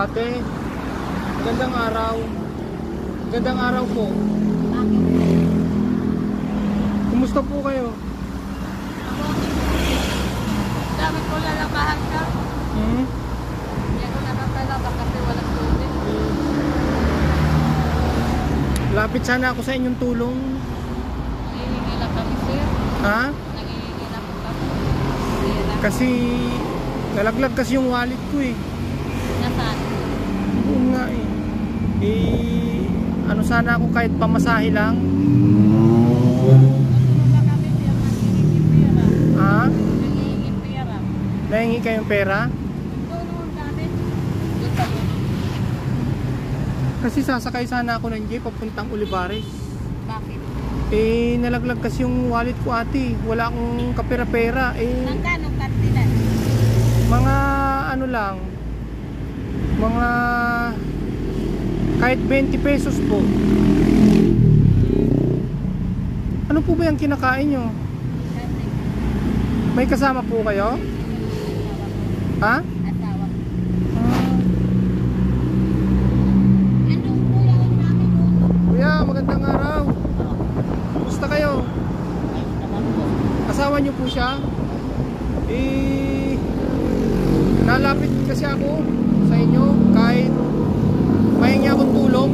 ate. Magandang araw. Magandang araw po. Kumusta po kayo? Dami ko lalabahan ka. Hindi ako nakapalabak kasi walang tubig. Lapit sana ako sa inyong tulong. Nangihingi lang kami, sir. Ha? Nangihingi lang kami. Sira. Kasi nalaglag kasi yung wallet ko eh. Nasaan? Oo nga eh. Ano sana ako kahit pamasahe lang. Wala kami, sir. Nangihingi pera. Ha? Nangihingi pera. Nahingi kayong pera? Tulungan kami. Doon kami. Kasi sasakay sana ako ng jeep papuntang Olivares. Bakit? Nalaglag kasi yung wallet ko ate. Wala akong kapera-pera. Nagkano kantinan? Mga ano lang. Mga kahit 20 pesos po. Ano po ba yung kinakain nyo? May kasama po kayo? Ha? Asawa. Kuya, magandang araw. Kumusta kayo? Asawa niyo po siya? Nalapit kasi ako sa inyo kahit mahingi akong tulong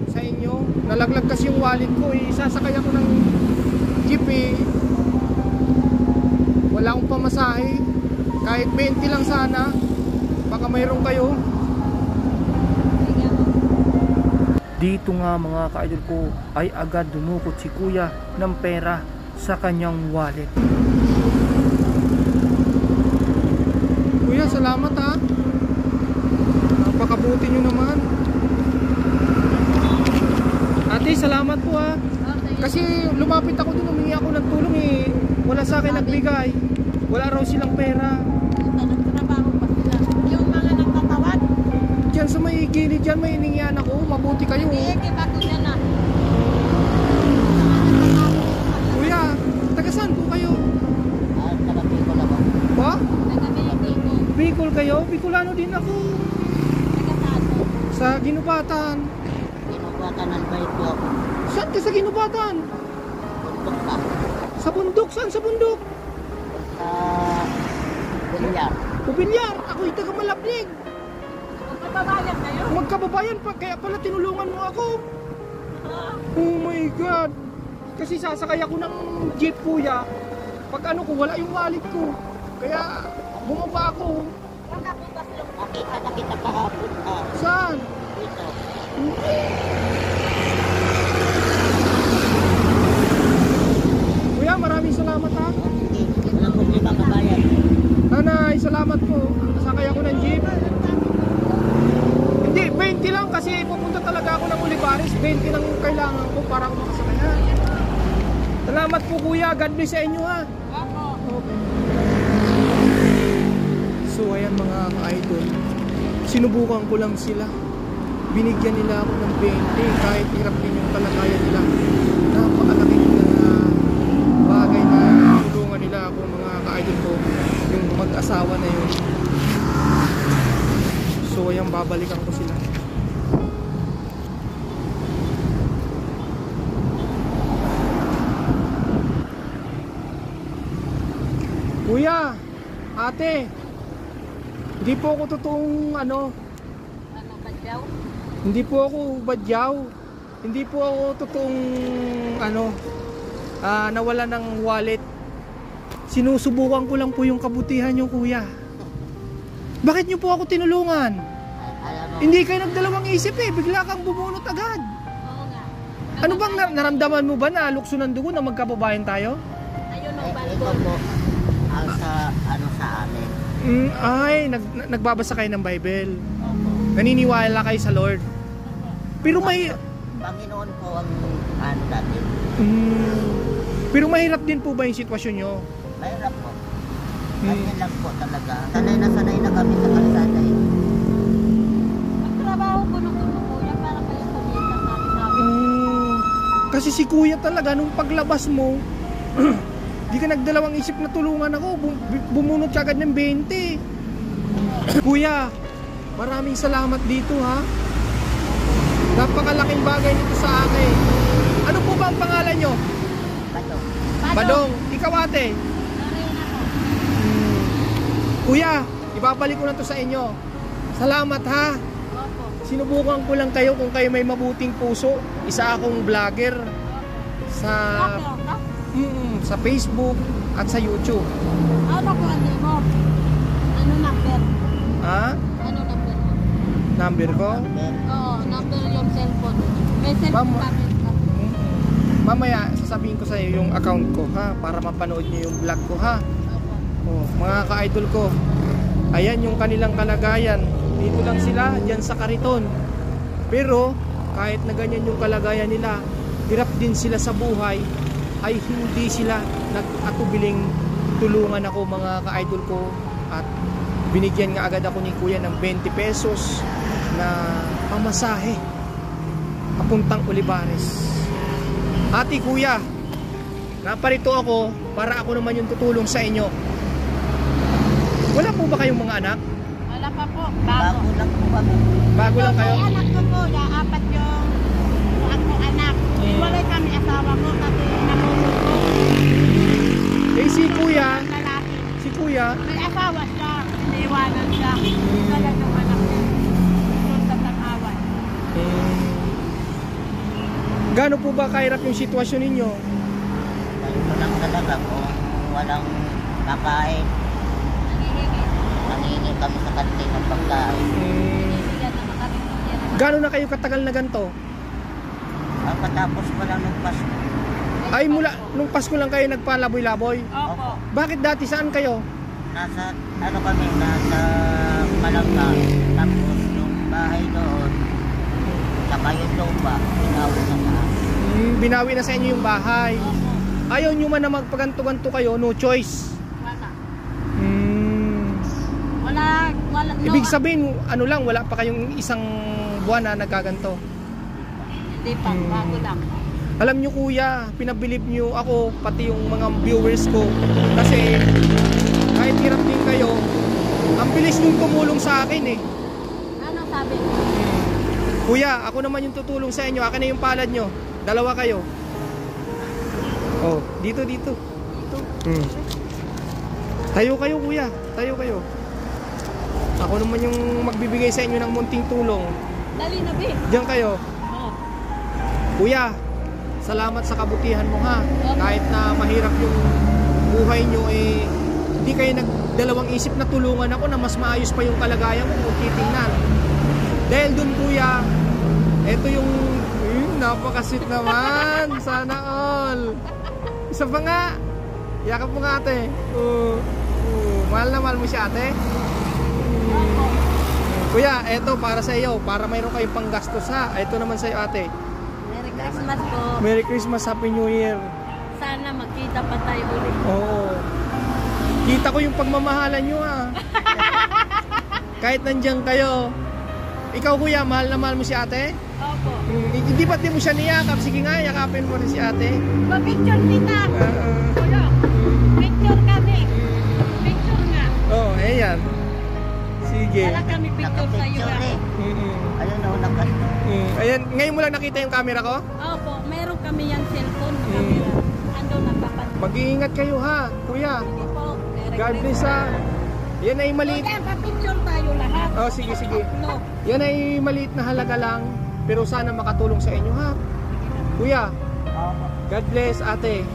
sa inyo. Nalaglag kasi yung wallet ko sasakay ako ng jeep wala akong pamasahe. Kahit 20 lang sana. Baka mayroon kayo. Dito nga mga ka-idol ko ay agad dumukot si kuya ng pera sa kanyang wallet. Kuya, salamat ha. Napakabuti nyo naman. Ate, salamat po ha. Kasi lumapit ako dun, humingi ako ng tulong wala sa akin nagbigay. Wala raw silang pera. Nagtrabaho pa sila. Yung mga nagtatawad. Diyan sa may gilid dyan, may hiningian ako. Mabuti kayo. Hindi, bago niya na. Kuya, taga saan po kayo? Taga Bicol ako. Ba? Taga Bicol. Bicol kayo? Bicolano din ako. Taga Tato. Sa Ginubatan. Ginubatan ng Baito ako. Saan ka sa Ginubatan? Bundok pa. Sa bundok? Saan sa bundok? Bilyar. Bilyar. Ako'y taga Malabnig. Magkababayan kayo? Magkababayan pa, kaya pala tinulungan mo ako. Oh my God. Kasi sasakay ako ng jeep kuya. Pag ano ko, wala yung wallet ko. Kaya bumaba ako. Nakita na kita kahapon. Saan? Dito. Kuya, maraming salamat ha. Walang problema kabayan. Nanay, salamat po. Sakay ako ng jeep. Hindi, 20 lang kasi pupunta talaga ako ng Olivares. 20 lang kailangan ko para ako makasakay ha. Salamat po kuya. God bless sa inyo ha. Okay. So ayan mga ka-idol, sinubukan ko lang sila. Binigyan nila ako ng 20 kahit hirap din yung kalagayan nila. Napakalaki na bagay na tulungan nila ako mga ka-idol ko. Yung mag-asawa na yun. So ayan, babalikan ko sila. Kuya, ate, hindi po ako totoong Ano, badyaw? hindi po ako badyaw. Hindi po ako totoong nawala ng wallet. Sinusubukan ko lang po yung kabutihan nyo kuya. Bakit nyo po ako tinulungan? Alam mo. Hindi kayo nagdalawang isip bigla kang bumunot agad. Oo nga. Ano bang naramdaman mo ba na lukso ng dugo na magkababayan tayo? Ayun ang balbo. Sa amin. Nagbabasa kayo ng Bible. Opo. Naniniwala kayo sa Lord. Pero Panginoon po ang natin. Pero mahirap din po ba yung sitwasyon nyo? Mahirap po. Ganyan lang po talaga. Sanay na kami sa kalsada eh. Ang trabaho ko nung kuya para kayo kumita sabi. Kasi si kuya talaga nung paglabas mo di ka nagdalawang isip na tulungan ako, bumunot ka agad ng 20. Kuya, Maraming salamat dito ha. Napakalaking bagay nito sa akin. Ano po ba ang pangalan nyo? Badong. Badong. Ikaw ate? Lorena po. Kuya, ibabalik ko na to sa inyo. Salamat ha. Opo. Sinubukan ko lang kayo kung kayo may mabuting puso. Isa akong vlogger sa sa Facebook at sa YouTube. Ano ko ano mo? Ano number? Ha? Ano number mo? Number ko? Oo, number yung cellphone. May cellphone Ma'am. kami. Mamaya sasabihin ko sa iyo yung account ko ha, para mapanood niyo yung vlog ko ha. Opo. Oh, mga ka-idol ko. Ayan yung kanilang kalagayan. Dito lang sila, diyan sa Kariton. Pero kahit na ganyan yung kalagayan nila, hirap din sila sa buhay, ay hindi sila nag-atubiling tulungan ako mga ka-idol ko, at binigyan nga agad ako ni kuya ng 20 pesos na pamasahe papuntang Olivares. Ate kuya, naparito ako para ako naman yung tutulong sa inyo. Wala po ba kayong mga anak? Wala pa po. Bago lang po kami. Bago lang kayo? May anak ko po. Apat yung akong anak. Iwalay kami asawa ko kasi nahulog ko. Eh si kuya, Lalaki. si kuya, May asawa siya. Iniiwanan siya. Dala yung anak niya. Doon sa takawan. gaano po ba kahirap yung sitwasyon ninyo? Ganito lang talaga kung walang kakain. Nangihingi. Nangingi kami sa kantin ng pagkain. Binibigyan naman kami. Gaano na kayo katagal na ganito? Ang katapos pa lang ng Pasko. Ay mula nung Pasko lang kayo nagpalaboy-laboy? Opo. Bakit dati saan kayo? Nasa, ano kami, nasa Malangga. Tapos yung bahay doon, saka yung lupa, pinawin na sa akin. Binawi na sa inyo yung bahay. Opo. Ayaw nyo man na magpaganto-ganto kayo, no choice. Wala. Wala. Ibig sabihin, ano lang, wala pa kayong isang buwan na nagkaganto. Hindi pa. Bago lang. Alam nyo kuya, pinabilib nyo ako, pati yung mga viewers ko. Kasi kahit hirap din kayo, ang bilis nyo tumulong sa akin eh. Ano sabi mo? Kuya, ako naman yung tutulong sa inyo. Akin na yung palad nyo. Dalawa kayo. Oh, dito. Tayo kayo kuya, tayo kayo. Ako naman yung magbibigay sa inyo ng munting tulong. Dali na, Bi. Diyan kayo. Oh. Kuya, salamat sa kabutihan mo ha. Kahit na mahirap yung buhay nyo eh, hindi kayo nagdalawang isip na tulungan ako na mas maayos pa yung kalagayan mo kung titingnan. Dahil dun kuya, eto yung napakasit naman. Sana all. Isa pa nga. Yakap mo nga ate. Mahal na mahal mo si ate. Kuya, eto para sa iyo, para mayroon kayong panggastos ha. Eto naman sa iyo ate. Merry Christmas po. Merry Christmas, Happy New Year. Sana magkita pa tayo ulit. Oo. Kita ko yung pagmamahalan nyo ha. Kahit nandiyan kayo. Ikaw kuya, mahal na mahal mo si ate? Opo. Hindi ba't di mo siya niyakap? Sige nga, yakapin mo rin si ate. Pa-picture kita. Kuya, picture kami. Picture nga. Oh, ayan. Sige. Wala kami picture sa iyo. Nakapicture eh. Ayun na, nakasno. Ayan, ngayon mo lang nakita yung camera ko? Opo, meron kami yung cellphone na camera. Ando nagpapat. Mag-iingat kayo ha, kuya. Sige po. Merry God bless ha. Yan ay maliit. Kuya, pa-picture tayo lahat. Oh, sige. No. Yan ay maliit na halaga lang, pero sana makatulong sa inyo ha. Kuya, God bless ate.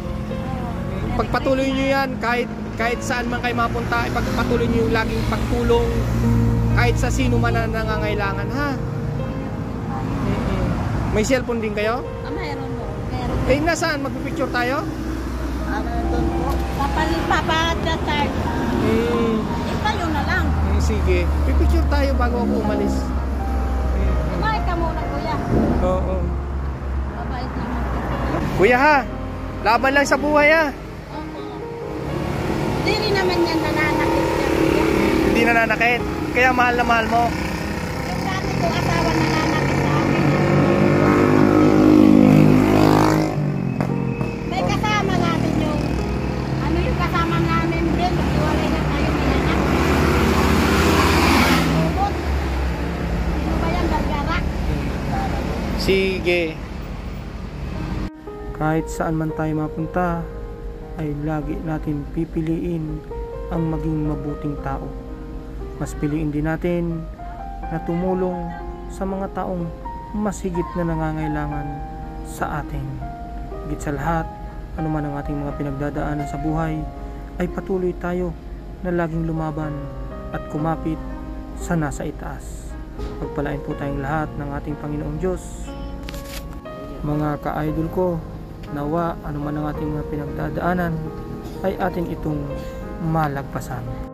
Pagpatuloy nyo yan, kahit saan man kayo mapunta, ipagpatuloy nyo yung laging pagtulong kahit sa sino man na nangangailangan ha. May cellphone din kayo? Meron mo. Meron. Eh nasaan? Magpipicture tayo? Ano doon po? Papalat na tayo. Itayo na lang. Sige, pipicture tayo bago ako umalis. Kumain ka muna, kuya. Oo. Mabait naman. Kuya ha, laban lang sa buhay ha. Opo. Hindi rin naman yan nananakit niya, kuya. Hindi nananakit, kaya mahal na mahal mo. Yung dati kong asawa nananakit sa akin. May kasama natin yung ano yung kasama namin din. Iwalay na tayo ni anak. Ubot. Sige. Kahit saan man tayo mapunta, ay lagi natin pipiliin ang maging mabuting tao. Mas piliin din natin na tumulong sa mga taong mas higit na nangangailangan sa atin. Higit sa lahat, anuman ang ating mga pinagdadaanan sa buhay, ay patuloy tayo na laging lumaban at kumapit sa nasa itaas. Pagpalain po tayong lahat ng ating Panginoong Diyos. Mga ka-idol ko, nawa anuman ang ating mga pinagdadaanan ay atin itong malagpasan.